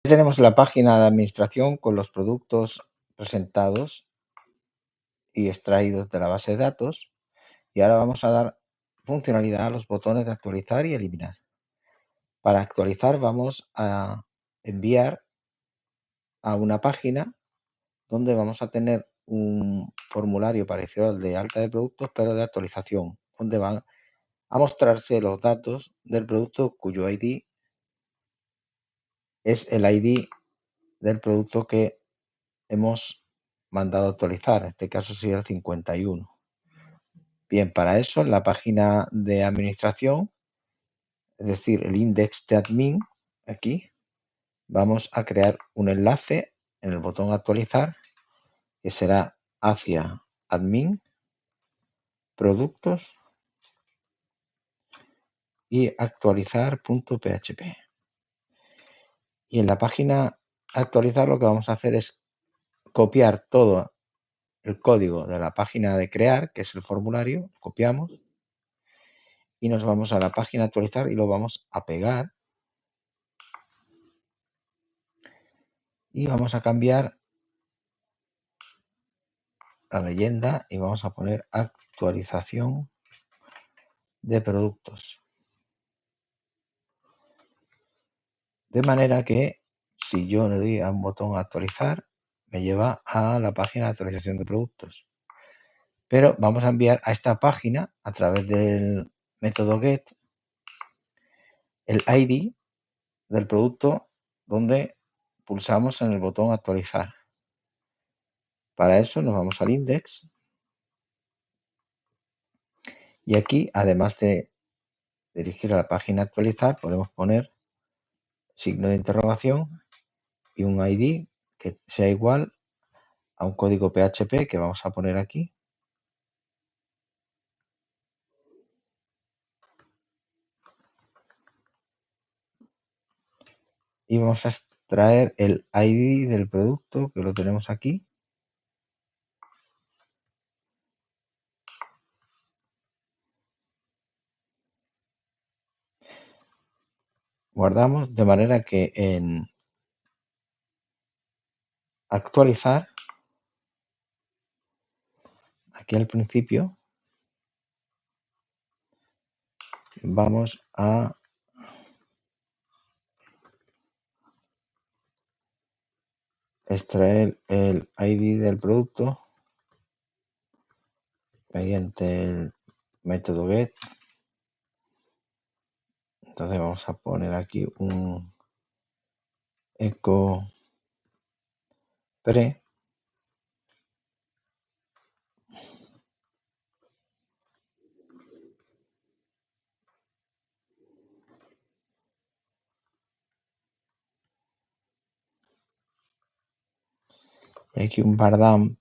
Tenemos la página de administración con los productos presentados y extraídos de la base de datos, y ahora vamos a dar funcionalidad a los botones de actualizar y eliminar. Para actualizar vamos a enviar a una página donde vamos a tener un formulario parecido al de alta de productos, pero de actualización, donde van a mostrarse los datos del producto cuyo ID es el ID del producto que hemos mandado a actualizar. En este caso sería el 51. Bien, para eso en la página de administración, es decir, el index de admin, aquí vamos a crear un enlace en el botón actualizar que será hacia admin, productos y actualizar.php. Y en la página actualizar lo que vamos a hacer es copiar todo el código de la página de crear, que es el formulario, copiamos y nos vamos a la página actualizar y lo vamos a pegar y vamos a cambiar la leyenda y vamos a poner actualización de productos. De manera que si yo le doy a un botón actualizar, me lleva a la página de actualización de productos. Pero vamos a enviar a esta página a través del método get el ID del producto donde pulsamos en el botón actualizar. Para eso nos vamos al index y aquí, además de dirigir a la página actualizar, podemos poner signo de interrogación y un ID que sea igual a un código PHP que vamos a poner aquí. Y vamos a extraer el ID del producto, que lo tenemos aquí. Guardamos de manera que en actualizar, aquí al principio, vamos a extraer el ID del producto mediante el método get. Entonces vamos a poner aquí un echo pre y aquí un bardam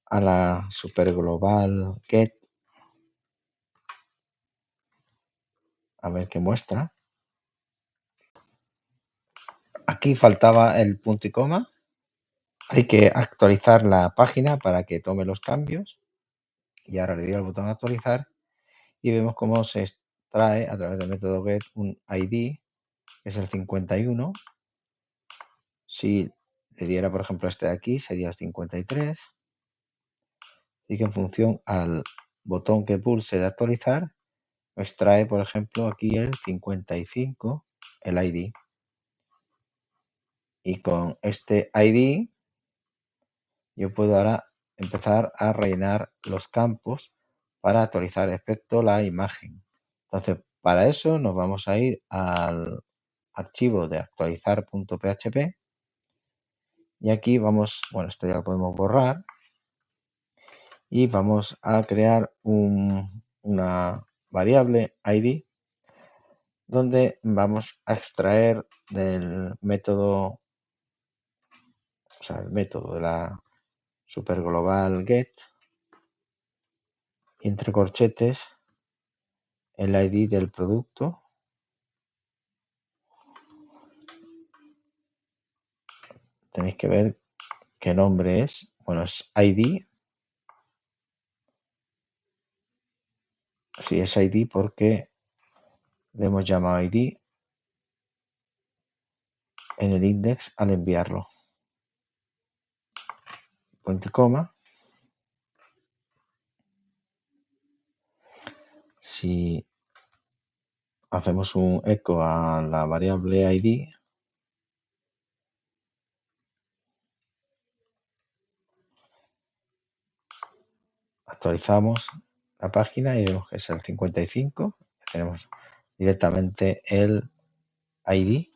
a la super global get, a ver qué muestra. Aquí faltaba el punto y coma. Hay que actualizar la página para que tome los cambios. Y ahora le doy al botón actualizar y vemos cómo se extrae a través del método get un ID, que es el 51. Si le diera, por ejemplo, este de aquí, sería el 53. Y que en función al botón que pulse de actualizar, extrae, por ejemplo, aquí el 55, el ID. Y con este ID yo puedo ahora empezar a rellenar los campos para actualizar excepto la imagen. Entonces, para eso nos vamos a ir al archivo de actualizar.php y aquí vamos, bueno, esto ya lo podemos borrar y vamos a crear una variable ID donde vamos a extraer del método, o sea, el método de la superglobal get, y entre corchetes el ID del producto. Tenéis que ver qué nombre es. Bueno, es ID. Sí, es ID porque le hemos llamado ID en el index al enviarlo. Punto y coma. Si hacemos un eco a la variable ID, actualizamos la página y vemos que es el 55. Tenemos directamente el ID.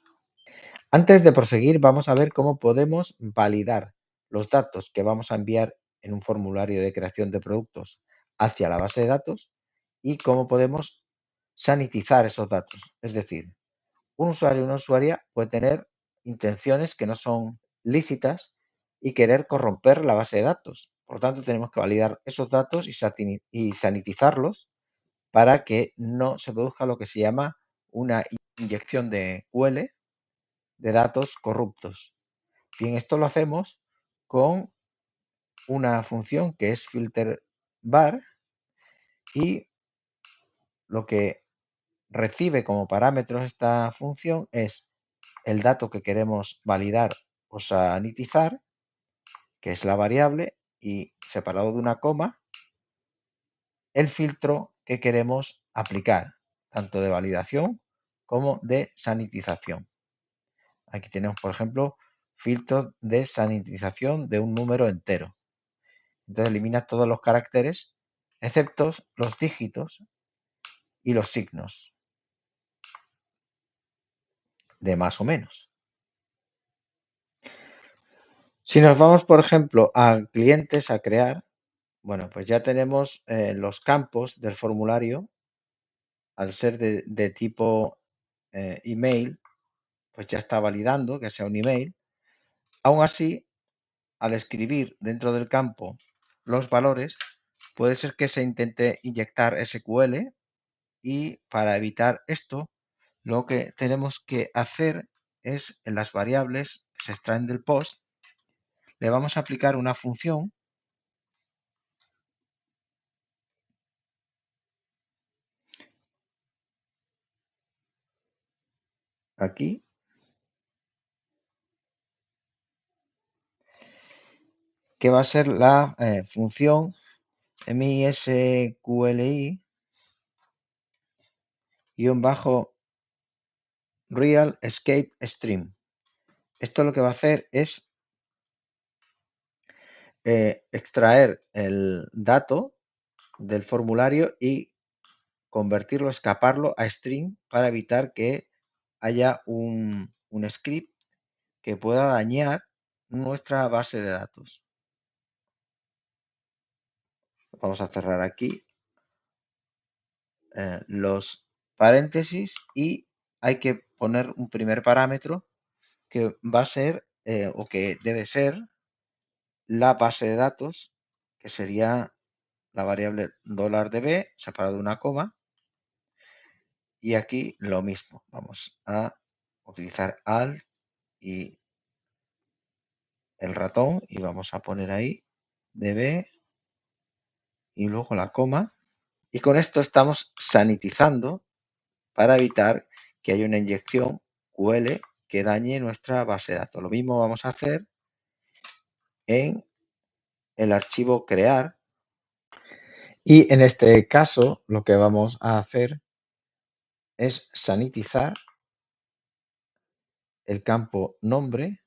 Antes de proseguir, vamos a ver cómo podemos validar los datos que vamos a enviar en un formulario de creación de productos hacia la base de datos y cómo podemos sanitizar esos datos. Es decir, un usuario o una usuaria puede tener intenciones que no son lícitas y querer corromper la base de datos. Por lo tanto, tenemos que validar esos datos y sanitizarlos para que no se produzca lo que se llama una inyección de QL de datos corruptos. Bien, esto lo hacemos con una función que es filter bar y lo que recibe como parámetros esta función es el dato que queremos validar o sanitizar, que es la variable, y separado de una coma, el filtro que queremos aplicar, tanto de validación como de sanitización. Aquí tenemos, por ejemplo, filtro de sanitización de un número entero. Entonces elimina todos los caracteres, excepto los dígitos y los signos de más o menos. Si nos vamos, por ejemplo, a clientes a crear, bueno, pues ya tenemos los campos del formulario, al ser de tipo email, pues ya está validando que sea un email. Aún así, al escribir dentro del campo los valores, puede ser que se intente inyectar SQL y para evitar esto, lo que tenemos que hacer es en las variables que se extraen del post, le vamos a aplicar una función aquí que va a ser la función misqli-real escape stream. Esto lo que va a hacer es extraer el dato del formulario y convertirlo, escaparlo a string para evitar que haya un script que pueda dañar nuestra base de datos. Vamos a cerrar aquí los paréntesis y hay que poner un primer parámetro que va a ser o que debe ser la base de datos, que sería la variable $db separado de una coma, y aquí lo mismo. Vamos a utilizar alt y el ratón y vamos a poner ahí db y luego la coma. Y con esto estamos sanitizando para evitar que haya una inyección QL que dañe nuestra base de datos. Lo mismo vamos a hacer en el archivo crear. Y en este caso lo que vamos a hacer es sanitizar el campo nombre,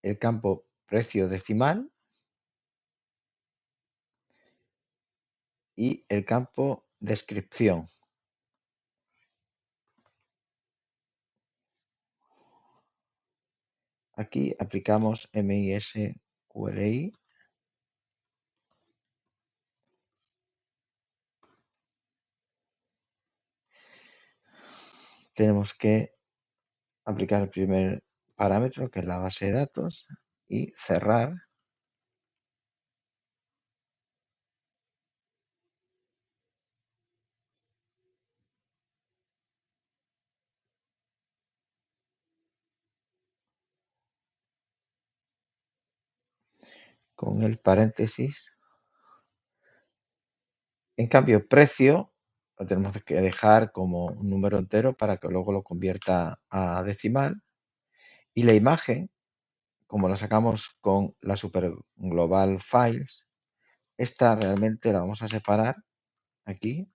el campo precio decimal y el campo descripción. Aquí aplicamos MISQLI. Tenemos que aplicar el primer parámetro, que es la base de datos, y cerrar. Con el paréntesis. En cambio, precio lo tenemos que dejar como un número entero para que luego lo convierta a decimal. Y la imagen, como la sacamos con la Super Global Files, esta realmente la vamos a separar aquí.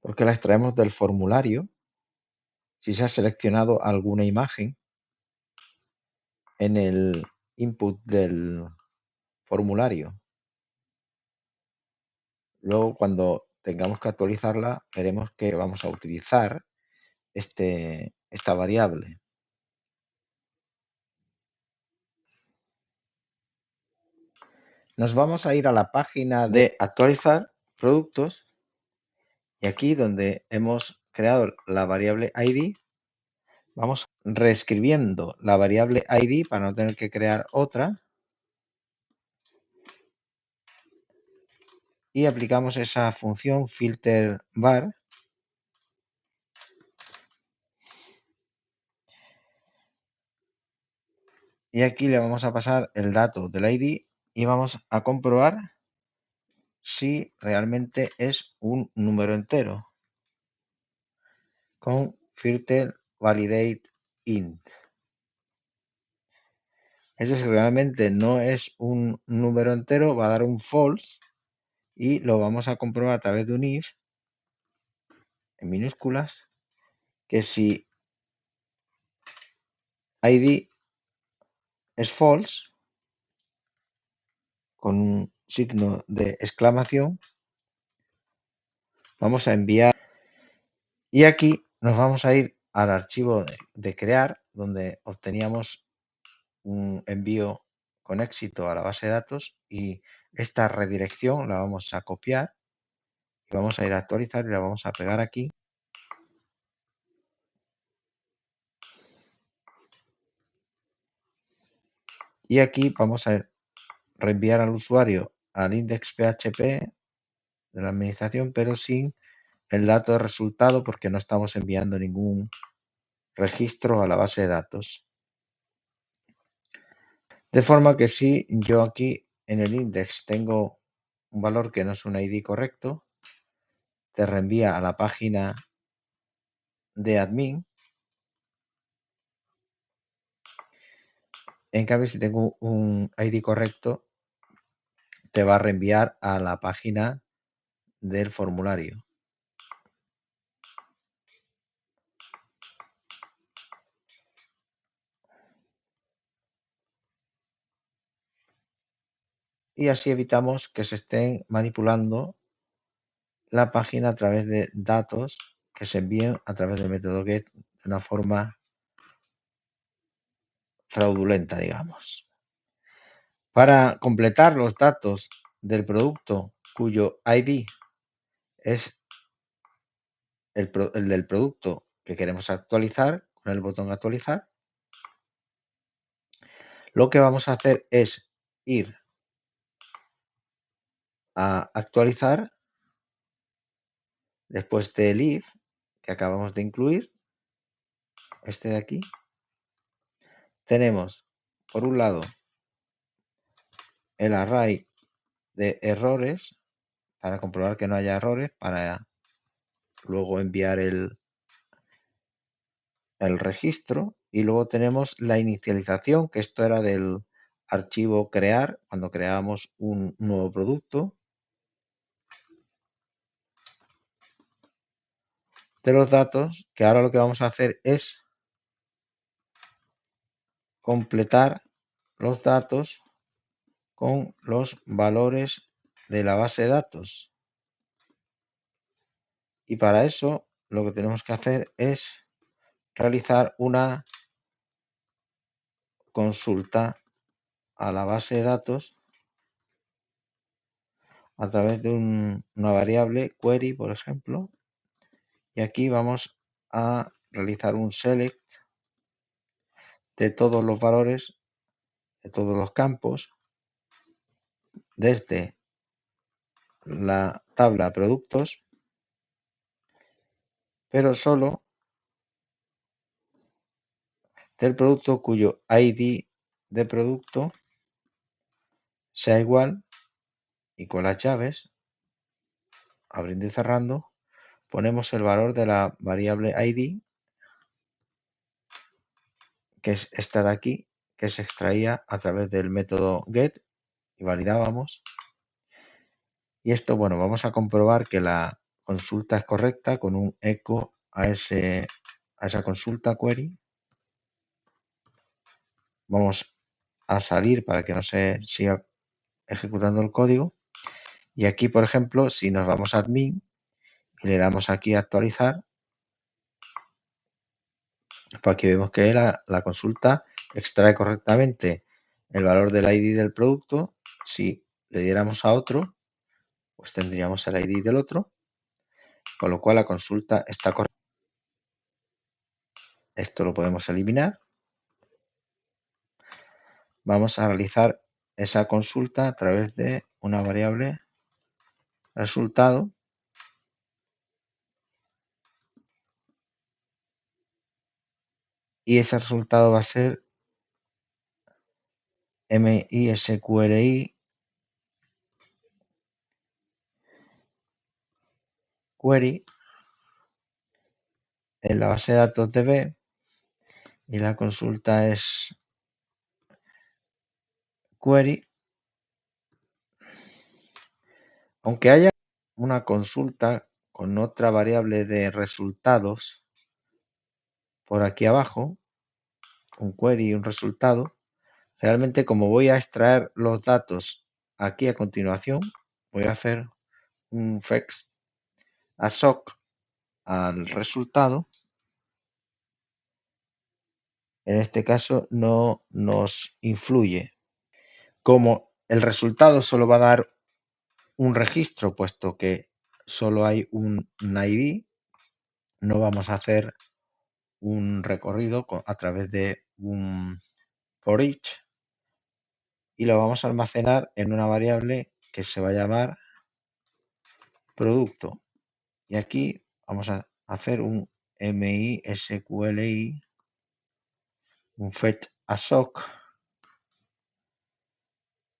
Porque la extraemos del formulario. Si se ha seleccionado alguna imagen en el input del formulario, luego cuando tengamos que actualizarla, veremos que vamos a utilizar esta variable. Nos vamos a ir a la página de actualizar productos y aquí donde hemos creado la variable ID, vamos reescribiendo la variable ID para no tener que crear otra y aplicamos esa función filter var. Y aquí le vamos a pasar el dato del ID y vamos a comprobar si realmente es un número entero con filter validate int. Es decir, si realmente no es un número entero, va a dar un false y lo vamos a comprobar a través de un if en minúsculas, que si ID es false con un signo de exclamación, vamos a enviar y aquí nos vamos a ir al archivo de crear donde obteníamos un envío con éxito a la base de datos y esta redirección la vamos a copiar y vamos a ir a actualizar y la vamos a pegar aquí. Y aquí vamos a reenviar al usuario al index PHP de la administración, pero sin el dato de resultado porque no estamos enviando ningún registro a la base de datos. De forma que si yo aquí en el index tengo un valor que no es un ID correcto, te reenvía a la página de admin. En cambio, si tengo un ID correcto, te va a reenviar a la página del formulario. Y así evitamos que se estén manipulando la página a través de datos que se envíen a través del método get de una forma fraudulenta, digamos. Para completar los datos del producto cuyo ID es el del producto que queremos actualizar, con el botón actualizar, lo que vamos a hacer es ir a actualizar después del if que acabamos de incluir, este de aquí. Tenemos por un lado el array de errores para comprobar que no haya errores, para luego enviar el registro, y luego tenemos la inicialización, que esto era del archivo crear, cuando creamos un nuevo producto, de los datos, que ahora lo que vamos a hacer es completar los datos con los valores de la base de datos. Y para eso lo que tenemos que hacer es realizar una consulta a la base de datos a través de una variable query, por ejemplo, y aquí vamos a realizar un select de todos los valores, de todos los campos, desde la tabla productos, pero solo del producto cuyo ID de producto sea igual, y con las llaves, abriendo y cerrando, ponemos el valor de la variable ID, que es esta de aquí, que se extraía a través del método get, y validábamos. Y esto, bueno, vamos a comprobar que la consulta es correcta con un echo a esa consulta query. Vamos a salir para que no se siga ejecutando el código. Y aquí, por ejemplo, si nos vamos a admin y le damos aquí a actualizar, pues aquí vemos que la consulta extrae correctamente el valor del ID del producto. Si le diéramos a otro, pues tendríamos el ID del otro, con lo cual la consulta está correcta. Esto lo podemos eliminar. Vamos a realizar esa consulta a través de una variable resultado, y ese resultado va a ser MySQLi query en la base de datos DB, y la consulta es query. Aunque haya una consulta con otra variable de resultados por aquí abajo, un query y un resultado, realmente como voy a extraer los datos aquí a continuación, voy a hacer un fetch assoc al resultado. En este caso no nos influye. Como el resultado solo va a dar un registro, puesto que solo hay un ID, no vamos a hacer un recorrido a través de un for each, y lo vamos a almacenar en una variable que se va a llamar producto. Y aquí vamos a hacer un MySQLi, un fetch assoc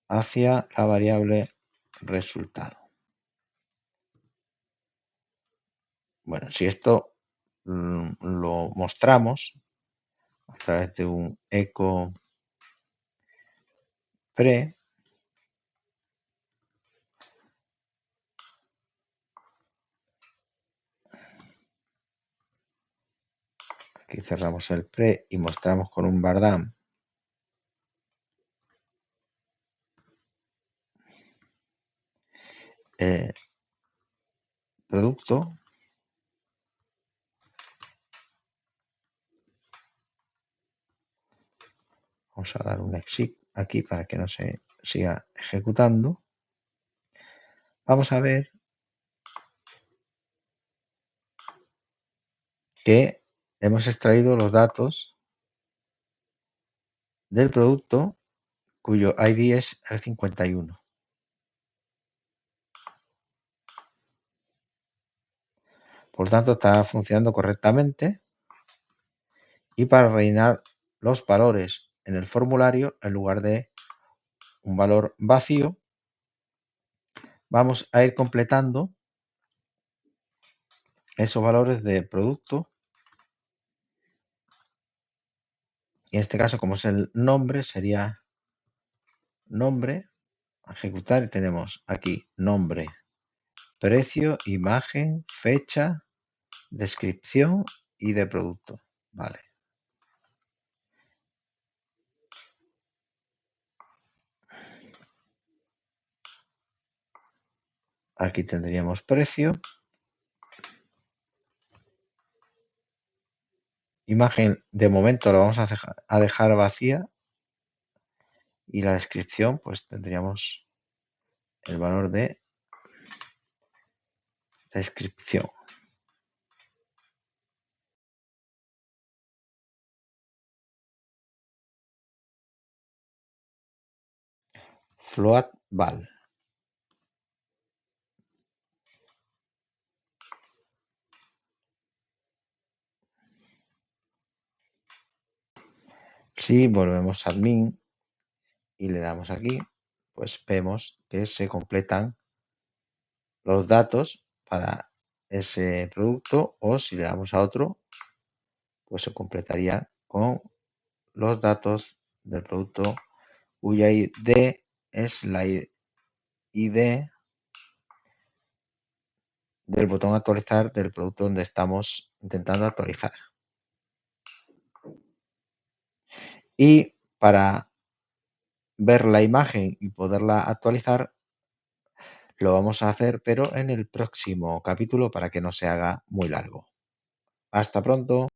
hacia la variable resultado. Bueno, si esto lo mostramos a través de un echo pre, aquí cerramos el pre y mostramos con un bardam producto. Vamos a dar un exit aquí para que no se siga ejecutando. Vamos a ver que hemos extraído los datos del producto cuyo ID es el 51. Por tanto, está funcionando correctamente. Y para rellenar los valores en el formulario, en lugar de un valor vacío, vamos a ir completando esos valores de producto. Y en este caso, como es el nombre, sería nombre, ejecutar, y tenemos aquí nombre, precio, imagen, fecha, descripción y de producto. Vale. Aquí tendríamos precio. Imagen, de momento la vamos a dejar vacía. Y la descripción, pues tendríamos el valor de descripción. Float val. Si volvemos a admin y le damos aquí, pues vemos que se completan los datos para ese producto, o si le damos a otro, pues se completaría con los datos del producto cuya ID es la ID del botón actualizar del producto donde estamos intentando actualizar. Y para ver la imagen y poderla actualizar, lo vamos a hacer, pero en el próximo capítulo, para que no se haga muy largo. Hasta pronto.